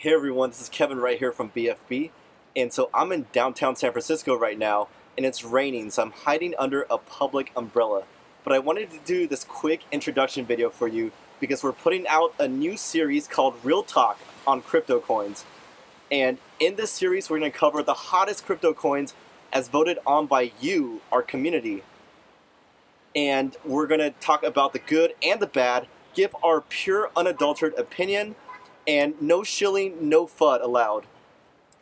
Hey everyone, this is Kevin right here from BFB, and so I'm in downtown San Francisco right now, and it's raining, so I'm hiding under a public umbrella. But I wanted to do this quick introduction video for you because we're putting out a new series called Real Talk on crypto coins. And in this series, we're going to cover the hottest crypto coins as voted on by you, our community. And we're going to talk about the good and the bad, give our pure, unadulterated opinion, and no shilling, no FUD allowed.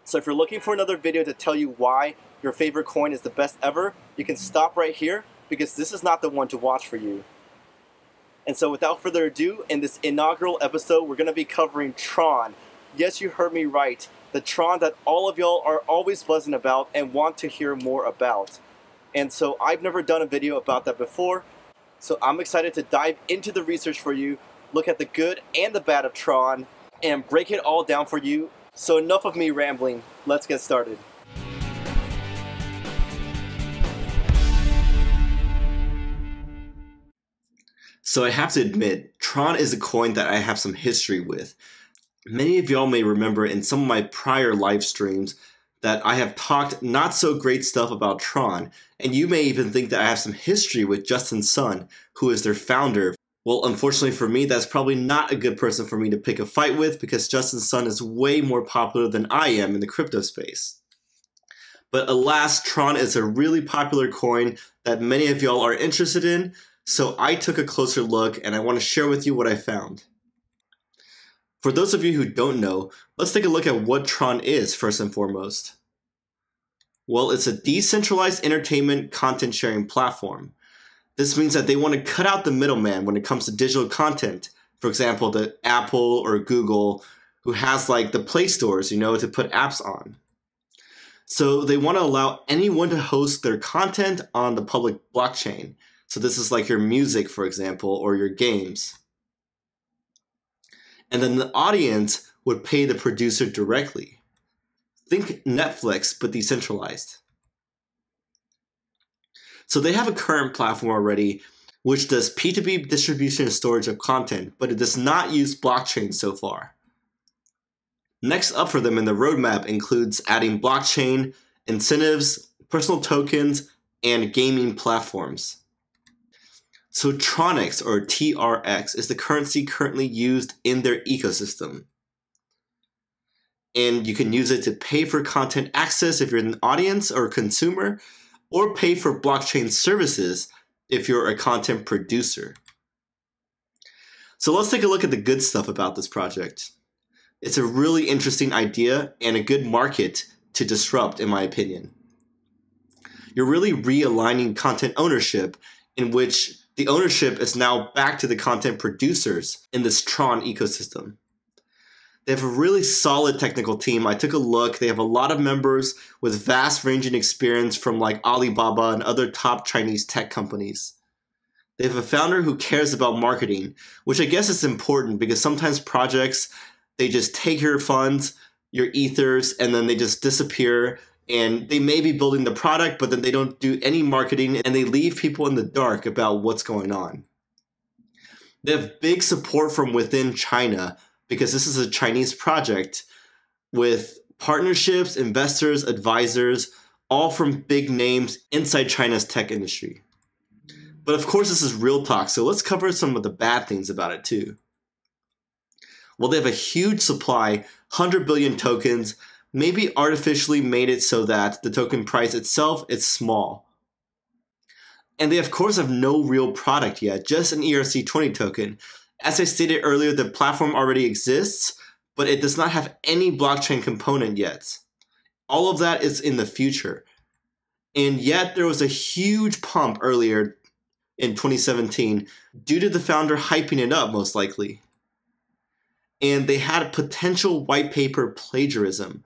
So if you're looking for another video to tell you why your favorite coin is the best ever, you can stop right here because this is not the one to watch for you. And so without further ado, in this inaugural episode, we're going to be covering Tron. Yes, you heard me right. The Tron that all of y'all are always buzzing about and want to hear more about. And so I've never done a video about that before. So I'm excited to dive into the research for you, look at the good and the bad of Tron, and break it all down for you. So enough of me rambling, let's get started. So I have to admit, Tron is a coin that I have some history with. Many of y'all may remember in some of my prior live streams that I have talked not so great stuff about Tron, and you may even think that I have some history with Justin Sun, who is their founder. Well, unfortunately for me, that's probably not a good person for me to pick a fight with because Justin Sun is way more popular than I am in the crypto space. But alas, Tron is a really popular coin that many of y'all are interested in, so I took a closer look and I want to share with you what I found. For those of you who don't know, let's take a look at what Tron is first and foremost. Well, it's a decentralized entertainment content sharing platform. This means that they want to cut out the middleman when it comes to digital content. For example, the Apple or Google, who has like the Play stores, to put apps on. So they want to allow anyone to host their content on the public blockchain. So this is like your music, for example, or your games. And then the audience would pay the producer directly. Think Netflix, but decentralized. So they have a current platform already, which does P2P distribution and storage of content, but it does not use blockchain so far. Next up for them in the roadmap includes adding blockchain, incentives, personal tokens, and gaming platforms. So Tronix, or TRX, is the currency currently used in their ecosystem. And you can use it to pay for content access if you're an audience or a consumer, or pay for blockchain services if you're a content producer. So let's take a look at the good stuff about this project. It's a really interesting idea and a good market to disrupt, in my opinion. You're really realigning content ownership, in which the ownership is now back to the content producers in this Tron ecosystem. They have a really solid technical team. I took a look. They have a lot of members with vast ranging experience from like Alibaba and other top Chinese tech companies. They have a founder who cares about marketing, which I guess is important because sometimes projects, they just take your funds, your ethers, and then they just disappear. And they may be building the product, but then they don't do any marketing and they leave people in the dark about what's going on. They have big support from within China, because this is a Chinese project with partnerships, investors, advisors, all from big names inside China's tech industry. But of course, this is real talk, so let's cover some of the bad things about it too. Well, they have a huge supply, 100 billion tokens, maybe artificially made it so that the token price itself is small. And they of course have no real product yet, just an ERC20 token. As I stated earlier, the platform already exists, but it does not have any blockchain component yet. All of that is in the future. And yet there was a huge pump earlier in 2017 due to the founder hyping it up, most likely. And they had potential white paper plagiarism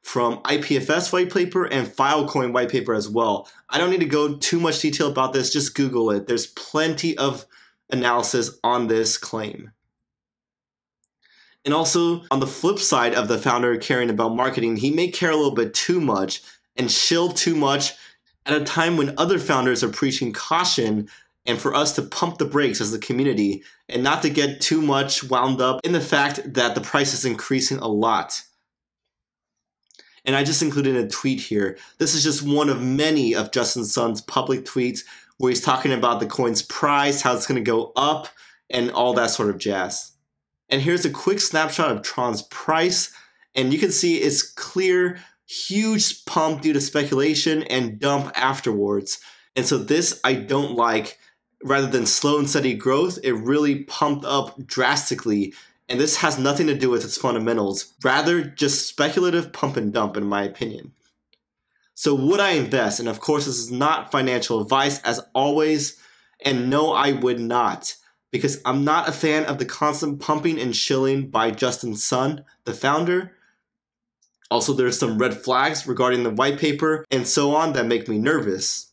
from IPFS white paper and Filecoin white paper as well. I don't need to go too much detail about this, just Google it. There's plenty of analysis on this claim. And also, on the flip side of the founder caring about marketing, he may care a little bit too much and shill too much at a time when other founders are preaching caution and for us to pump the brakes as a community and not to get too much wound up in the fact that the price is increasing a lot. And I just included a tweet here. This is just one of many of Justin Sun's public tweets where he's talking about the coin's price, how it's going to go up, and all that sort of jazz. And here's a quick snapshot of Tron's price, and you can see it's clear, huge pump due to speculation and dump afterwards. And so this I don't like. Rather than slow and steady growth, it really pumped up drastically, and this has nothing to do with its fundamentals, rather just speculative pump and dump in my opinion. So would I invest? And of course this is not financial advice as always, and no I would not, because I'm not a fan of the constant pumping and shilling by Justin Sun, the founder. Also there's some red flags regarding the white paper and so on that make me nervous.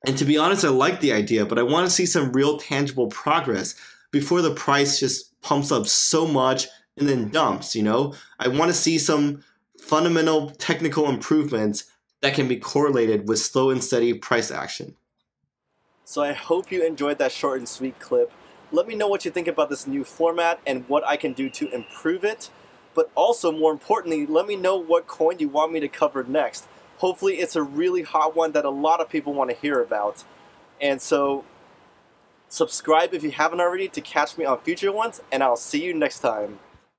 And to be honest, I like the idea, but I want to see some real tangible progress before the price just pumps up so much and then dumps, you know? I want to see some fundamental technical improvements that can be correlated with slow and steady price action. So I hope you enjoyed that short and sweet clip. Let me know what you think about this new format and what I can do to improve it. But also, more importantly, let me know what coin you want me to cover next. Hopefully it's a really hot one that a lot of people want to hear about. And so, subscribe if you haven't already to catch me on future ones, and I'll see you next time.